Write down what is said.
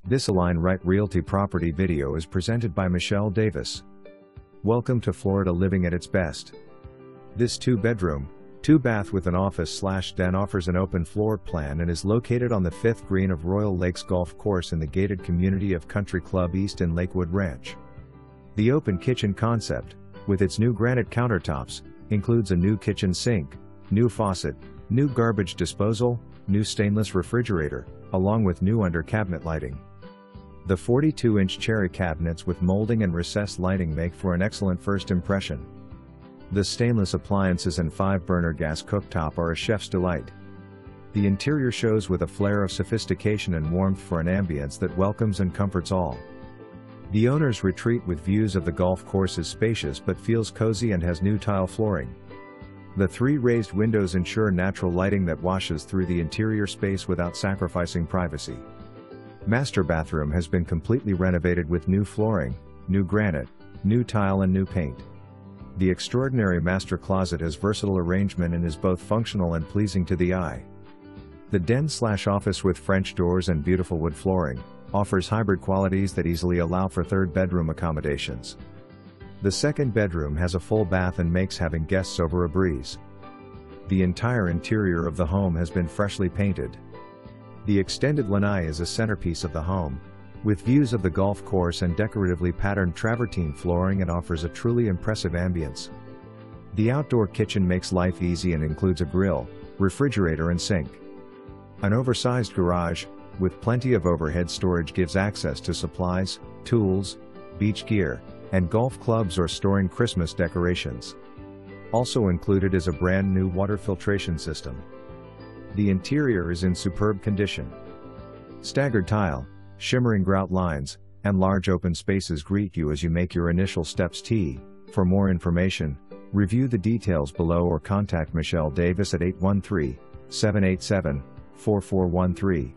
This Align Right Realty property video is presented by Michelle Davis. Welcome to Florida living at its best. This 2-bedroom, 2-bath with an office/den offers an open floor plan and is located on the 5th green of Royal Lakes Golf Course in the gated community of Country Club East in Lakewood Ranch. The open kitchen concept, with its new granite countertops, includes a new kitchen sink, new faucet, new garbage disposal, new stainless refrigerator, along with new under-cabinet lighting. The 42-inch cherry cabinets with molding and recessed lighting make for an excellent first impression. The stainless appliances and 5-burner gas cooktop are a chef's delight. The interior shows with a flair of sophistication and warmth for an ambience that welcomes and comforts all. The owner's retreat with views of the golf course is spacious but feels cozy and has new tile flooring. The 3 raised windows ensure natural lighting that washes through the interior space without sacrificing privacy. Master bathroom has been completely renovated with new flooring, new granite, new tile and new paint. The extraordinary master closet has versatile arrangement and is both functional and pleasing to the eye. The den/office with French doors and beautiful wood flooring offers hybrid qualities that easily allow for 3rd bedroom accommodations. The 2nd bedroom has a full bath and makes having guests over a breeze. The entire interior of the home has been freshly painted. The extended lanai is a centerpiece of the home, with views of the golf course and decoratively patterned travertine flooring, and offers a truly impressive ambience. The outdoor kitchen makes life easy and includes a grill, refrigerator and sink. An oversized garage, with plenty of overhead storage, gives access to supplies, tools, beach gear, and golf clubs or storing Christmas decorations. Also included is a brand new water filtration system. The interior is in superb condition. Staggered tile, shimmering grout lines, and large open spaces greet you as you make your initial steps. For more information, review the details below or contact Michelle Davis at 813-787-4413.